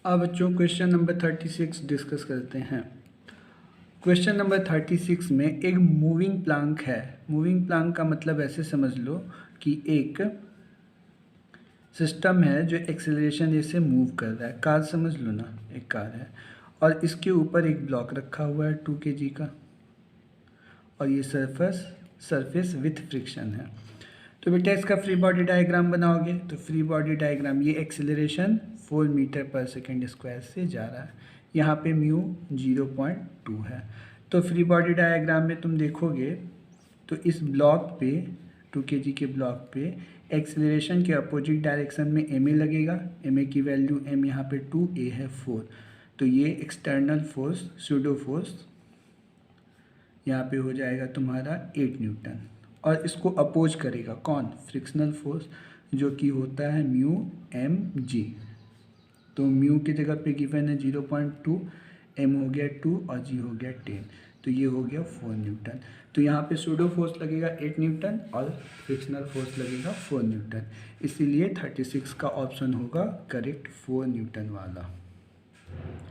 अब बच्चों question number 36 discuss करते हैं। क्वेश्चन नंबर 36 में एक मूविंग प्लांक है। मूविंग प्लांक का मतलब ऐसे समझ लो कि एक सिस्टम है जो एक्सेलरेशन जैसे मूव कर रहा है। कार समझ लो ना, एक कार है और इसके ऊपर एक ब्लॉक रखा हुआ है 2 kg का और ये सरफेस विथ फ्रिक्शन है। तो बेटा इसका फ्री बॉडी डायग्राम बनाओगे तो फ्री बॉडी डायग्राम, ये एक्सेलरेशन 4 मीटर पर सेकेंड स्क्वायर से जा रहा है, यहाँ पे म्यू 0.2 है। तो फ्री बॉडी डायग्राम में तुम देखोगे तो इस ब्लॉक पे 2 kg के ब्लॉक पे एक्सेलरेशन के अपोजिट डायरेक्शन में ma लगेगा। ma की वैल्यू m यहाँ पे 2, a है 4। तो ये एक्सटर्नल फोर्स सूडो फोर्स यहाँ पे हो जाएगा तुम्हारा 8 न्यूटन और इसको अपोज करेगा कौन? फ्रिक्शनल फोर्स, जो कि होता है म्यू एम जी। तो म्यू की जगह पे गिवन है 0.2, एम हो गया 2 और जी हो गया 10, तो ये हो गया 4 न्यूटन। तो यहाँ पे सूडो फोर्स लगेगा 8 न्यूटन और फ्रिक्शनल फोर्स लगेगा 4 न्यूटन, इसीलिए 36 का ऑप्शन होगा करेक्ट, 4 न्यूटन वाला।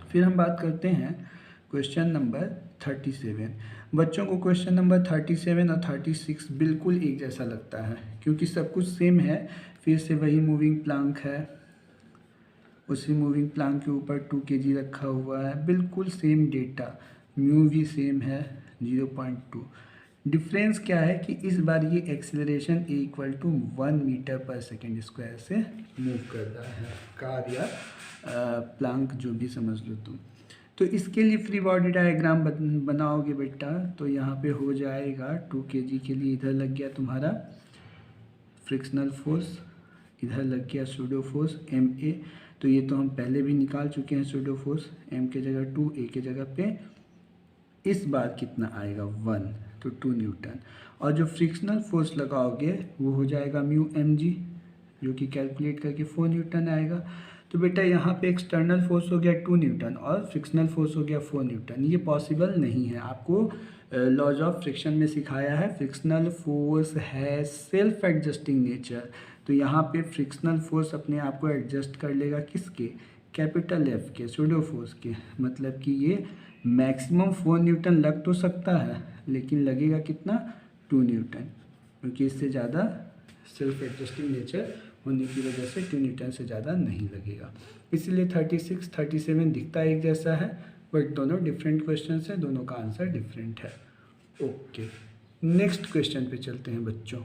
फिर हम बात करते हैं क्वेश्चन नंबर 37। बच्चों को क्वेश्चन नंबर 37 और 36 बिल्कुल एक जैसा लगता है क्योंकि सब कुछ सेम है। फिर से वही मूविंग प्लांक है, उसी मूविंग प्लांक के ऊपर 2 kg रखा हुआ है, बिल्कुल सेम डेटा, म्यू भी सेम है 0.2। डिफरेंस क्या है कि इस बार ये एक्सेलरेशन = 1 मीटर पर सेकेंड स्क्वायर से मूव कर रहा है, कार या प्लांक जो भी समझ लो तुम। तो इसके लिए फ्री बॉडी डायग्राम बनाओगे बेटा तो यहाँ पे हो जाएगा 2 kg के लिए इधर लग गया तुम्हारा फ्रिक्शनल फोर्स, इधर लग गया सूडो फोर्स ma। तो ये तो हम पहले भी निकाल चुके हैं, सूडो फोर्स m के जगह 2, a के जगह पे इस बार कितना आएगा 1, तो 2 न्यूटन। और जो फ्रिक्शनल फोर्स लगाओगे वो हो जाएगा म्यू एम जी, जो कि कैलकुलेट करके 4 न्यूटन आएगा। तो बेटा यहाँ पे एक्सटर्नल फोर्स हो गया 2 न्यूटन और फ्रिक्शनल फोर्स हो गया 4 न्यूटन। ये पॉसिबल नहीं है, आपको लॉज ऑफ फ्रिक्शन में सिखाया है फ्रिक्शनल फोर्स है सेल्फ एडजस्टिंग नेचर। तो यहाँ पे फ्रिक्शनल फोर्स अपने आप को एडजस्ट कर लेगा किसके? कैपिटल एफ के, सूडो फोर्स के। मतलब कि ये मैक्सिमम 4 न्यूटन लग तो सकता है लेकिन लगेगा कितना? 2 न्यूटन, क्योंकि इससे ज़्यादा सेल्फ एडजस्टिंग नेचर होने की वजह से 2 न्यूटन से ज़्यादा नहीं लगेगा। इसलिए 36, 37 दिखता एक जैसा है बट दोनों डिफरेंट क्वेश्चन हैं, दोनों का आंसर डिफरेंट है। ओके, नेक्स्ट क्वेश्चन पे चलते हैं बच्चों।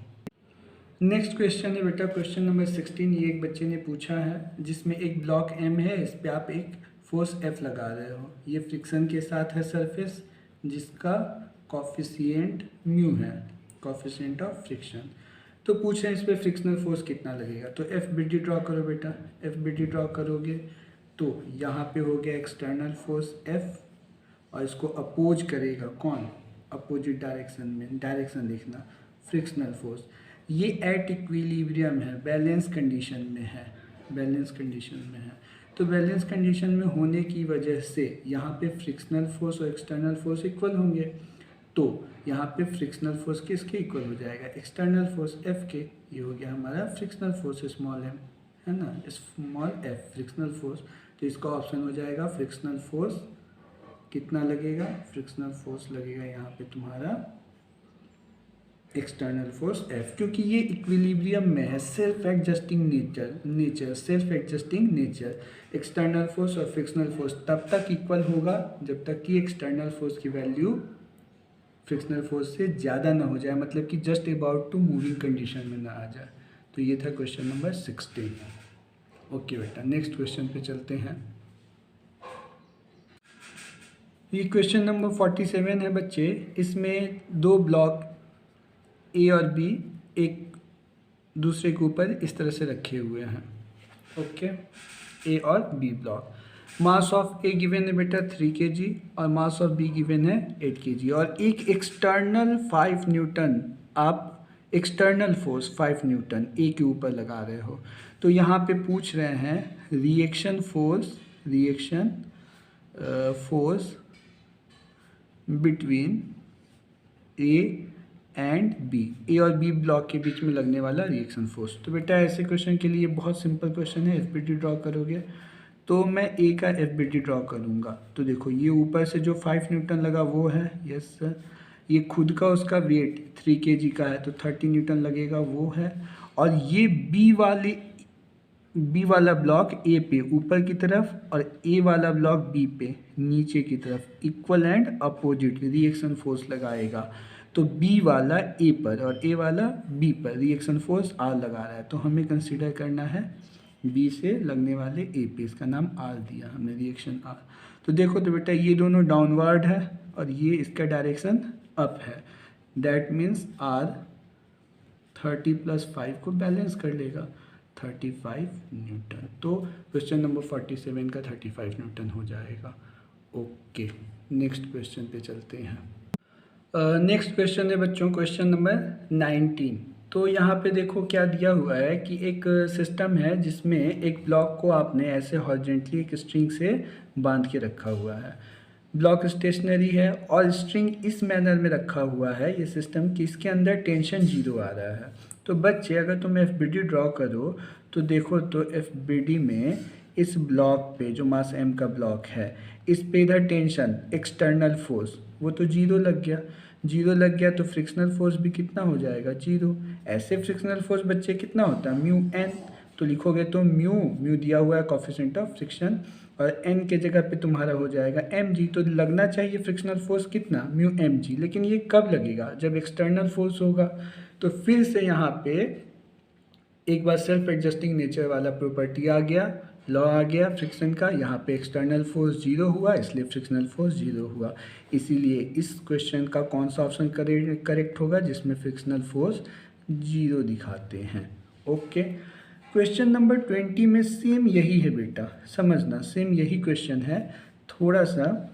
नेक्स्ट क्वेश्चन है बेटा क्वेश्चन नंबर 16। ये एक बच्चे ने पूछा है जिसमें एक ब्लॉक M है, इस पर आप एक फोर्स F लगा रहे हो। ये फ्रिक्शन के साथ है सरफेस जिसका कॉफिशिएंट म्यू है, कॉफिशिएंट ऑफ फ्रिक्शन। तो पूछ रहे हैं इस पर फ्रिक्शनल फोर्स कितना लगेगा। तो FBD ड्रॉ करो बेटा। FBD ड्रॉ करोगे तो यहाँ पे हो गया एक्सटर्नल फोर्स F और इसको अपोज करेगा कौन? अपोजिट डायरेक्शन में, डायरेक्शन देखना, फ्रिक्शनल फोर्स। ये एट इक्विलिब्रियम है, बैलेंस कंडीशन में है, बैलेंस कंडीशन में है। तो बैलेंस कंडीशन में होने की वजह से यहाँ पे फ्रिक्शनल फोर्स और एक्सटर्नल फोर्स इक्वल होंगे। तो यहाँ पे फ्रिक्शनल फोर्स किसके इक्वल हो जाएगा? एक्सटर्नल फोर्स F के। ये हो गया हमारा फ्रिक्शनल फोर्स स्मॉल m, है ना, स्मॉल f फ्रिक्शनल फोर्स। तो इसका ऑप्शन हो जाएगा फ्रिक्शनल फोर्स कितना लगेगा? फ्रिक्शनल फोर्स लगेगा यहाँ पे तुम्हारा एक्सटर्नल फोर्स F, क्योंकि ये इक्विलिब्रियम में है, self adjusting nature self adjusting nature. External force और फ्रिक्शनल फोर्स तब तक इक्वल होगा जब तक कि एक्सटर्नल फोर्स की वैल्यू फ्रिक्शनल फोर्स से ज़्यादा ना हो जाए, मतलब कि just about to moving condition में ना आ जाए। तो ये था क्वेश्चन नंबर 16। ओके बेटा, नेक्स्ट क्वेश्चन पे चलते हैं। ये क्वेश्चन नंबर 47 है बच्चे। इसमें दो ब्लॉक ए और बी एक दूसरे के ऊपर इस तरह से रखे हुए हैं। ओके, ए और B block. Mass of A given है बेटा 3 kg और मास ऑफ बी गिवन है 8 kg और एक एक्सटर्नल 5 न्यूटन, आप एक्सटर्नल फोर्स 5 न्यूटन ए के ऊपर लगा रहे हो। तो यहाँ पे पूछ रहे हैं reaction force between A and B, A और बी ब्लॉक के बीच में लगने वाला रिएक्शन फोर्स। तो बेटा ऐसे क्वेश्चन के लिए बहुत सिंपल क्वेश्चन है, FBD ड्रॉ करोगे तो मैं ए का FBD ड्रॉ करूँगा। तो देखो ये ऊपर से जो 5 न्यूटन लगा वो है, यस सर। ये खुद का उसका वेट 3 kg का है तो 30 न्यूटन लगेगा, वो है। और ये बी वाला ब्लॉक ए पे ऊपर की तरफ और ए वाला ब्लॉक बी पे नीचे की तरफ equal and opposite reaction force लगाएगा। तो बी वाला ए पर और ए वाला बी पर रिएक्शन फोर्स आर लगा रहा है, तो हमें कंसीडर करना है बी से लगने वाले ए पे, इसका नाम आर दिया हमने, रिएक्शन आर। तो देखो तो बेटा ये दोनों डाउनवर्ड है और ये इसका डायरेक्शन अप है, दैट मीन्स आर 30 + 5 को बैलेंस कर लेगा, 35 न्यूटन। तो क्वेश्चन नंबर 47 का 35 न्यूटन हो जाएगा। ओके, नेक्स्ट क्वेश्चन पे चलते हैं। नेक्स्ट क्वेश्चन है बच्चों क्वेश्चन नंबर 19। तो यहाँ पे देखो क्या दिया हुआ है कि एक सिस्टम है जिसमें एक ब्लॉक को आपने ऐसे हॉरिजॉन्टली एक स्ट्रिंग से बांध के रखा हुआ है। ब्लॉक स्टेशनरी है और स्ट्रिंग इस मैनर में रखा हुआ है ये सिस्टम कि इसके अंदर टेंशन 0 आ रहा है। तो बच्चे अगर तुम FBD ड्रॉ करो तो देखो तो FBD में इस ब्लॉक पे जो मास m का ब्लॉक है इस पे इधर टेंशन एक्सटर्नल फोर्स वो तो 0 लग गया, 0 लग गया तो फ्रिक्शनल फोर्स भी कितना हो जाएगा 0। ऐसे फ्रिक्शनल फोर्स बच्चे कितना होता है μn, तो लिखोगे तो म्यू दिया हुआ है कोफिशिएंट ऑफ फ्रिक्शन और n के जगह पे तुम्हारा हो जाएगा mg। तो लगना चाहिए फ्रिक्शनल फोर्स कितना μmg, लेकिन ये कब लगेगा जब एक्सटर्नल फोर्स होगा। तो फिर से यहाँ पे एक बार सेल्फ एडजस्टिंग नेचर वाला प्रॉपर्टी आ गया, लॉ आ गया फ्रिक्शन का। यहाँ पे एक्सटर्नल फोर्स 0 हुआ इसलिए फ्रिक्शनल फोर्स 0 हुआ, इसीलिए इस क्वेश्चन का कौन सा ऑप्शन करेक्ट होगा जिसमें फ्रिक्शनल फोर्स 0 दिखाते हैं। ओके, क्वेश्चन नंबर 20 में सेम यही है बेटा, समझना सेम यही क्वेश्चन है, थोड़ा सा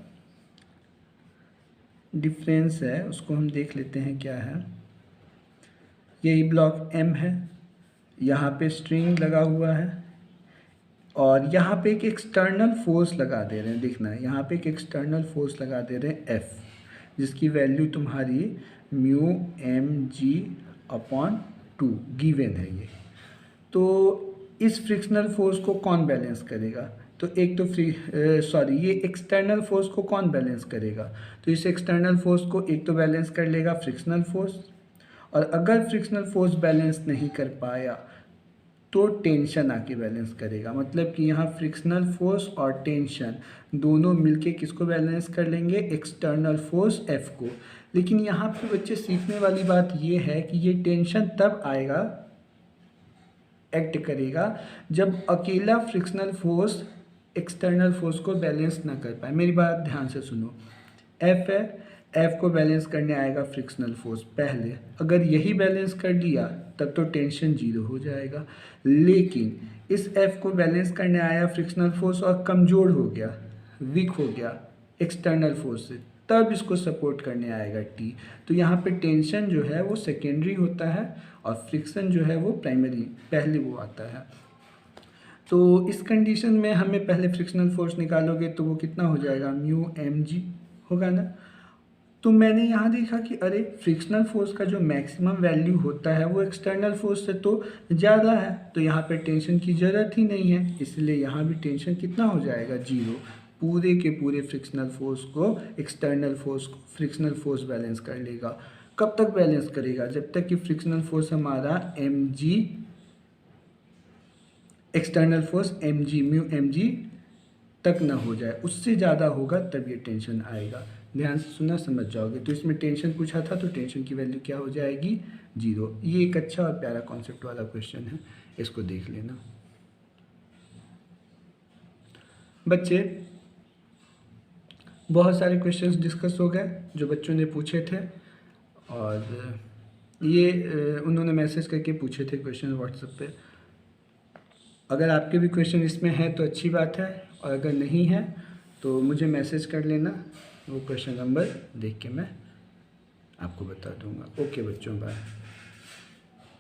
डिफरेंस है उसको हम देख लेते हैं क्या है। यही ब्लॉक M है, यहाँ पे स्ट्रिंग लगा हुआ है और यहाँ पे एक एक्सटर्नल फोर्स लगा दे रहे हैं, देखना है यहाँ पे एक एक्सटर्नल फोर्स लगा दे रहे हैं F, जिसकी वैल्यू तुम्हारी μmg/2 गिवन है ये। तो इस फ्रिक्शनल फोर्स को कौन बैलेंस करेगा, तो एक तो ये एक्सटर्नल फोर्स को कौन बैलेंस करेगा, तो इस एक्सटर्नल फोर्स को एक तो बैलेंस कर लेगा फ्रिक्शनल फोर्स, और अगर फ्रिक्शनल फोर्स बैलेंस नहीं कर पाया तो टेंशन आके बैलेंस करेगा। मतलब कि यहाँ फ्रिक्शनल फोर्स और टेंशन दोनों मिलके किसको बैलेंस कर लेंगे, एक्सटर्नल फोर्स F को। लेकिन यहाँ पे बच्चे सीखने वाली बात ये है कि ये टेंशन तब आएगा, एक्ट करेगा जब अकेला फ्रिक्शनल फोर्स एक्सटर्नल फोर्स को बैलेंस ना कर पाए। मेरी बात ध्यान से सुनो, F है, F को बैलेंस करने आएगा फ्रिक्शनल फोर्स पहले, अगर यही बैलेंस कर लिया तब तो टेंशन 0 हो जाएगा। लेकिन इस F को बैलेंस करने आया फ्रिक्शनल फोर्स और कमज़ोर हो गया, वीक हो गया एक्सटर्नल फोर्स से, तब इसको सपोर्ट करने आएगा T। तो यहाँ पे टेंशन जो है वो सेकेंडरी होता है और फ्रिक्शन जो है वो प्राइमरी, पहले वो आता है। तो इस कंडीशन में हमें पहले फ्रिक्शनल फोर्स निकालोगे तो वो कितना हो जाएगा, μmg होगा ना। तो मैंने यहाँ देखा कि अरे फ्रिक्शनल फोर्स का जो मैक्सिमम वैल्यू होता है वो एक्सटर्नल फोर्स से तो ज़्यादा है, तो यहाँ पे टेंशन की ज़रूरत ही नहीं है, इसलिए यहाँ भी टेंशन कितना हो जाएगा 0। पूरे के पूरे फ्रिक्शनल फोर्स को एक्सटर्नल फोर्स को फ्रिक्शनल फोर्स बैलेंस कर लेगा। कब तक बैलेंस करेगा, जब तक कि फ्रिक्शनल फोर्स हमारा mg, external force mg μmg तक ना हो जाए, उससे ज़्यादा होगा तब ये टेंशन आएगा। ध्यान से सुनना, समझ जाओगे। तो इसमें टेंशन पूछा था तो टेंशन की वैल्यू क्या हो जाएगी 0। ये एक अच्छा और प्यारा कॉन्सेप्ट वाला क्वेश्चन है, इसको देख लेना बच्चे। बहुत सारे क्वेश्चंस डिस्कस हो गए जो बच्चों ने पूछे थे, और ये उन्होंने मैसेज करके पूछे थे क्वेश्चन व्हाट्सएप पे। अगर आपके भी क्वेश्चन इसमें हैं तो अच्छी बात है, और अगर नहीं है तो मुझे मैसेज कर लेना, वो क्वेश्चन नंबर देख के मैं आपको बता दूंगा। ओके बच्चों, बाय।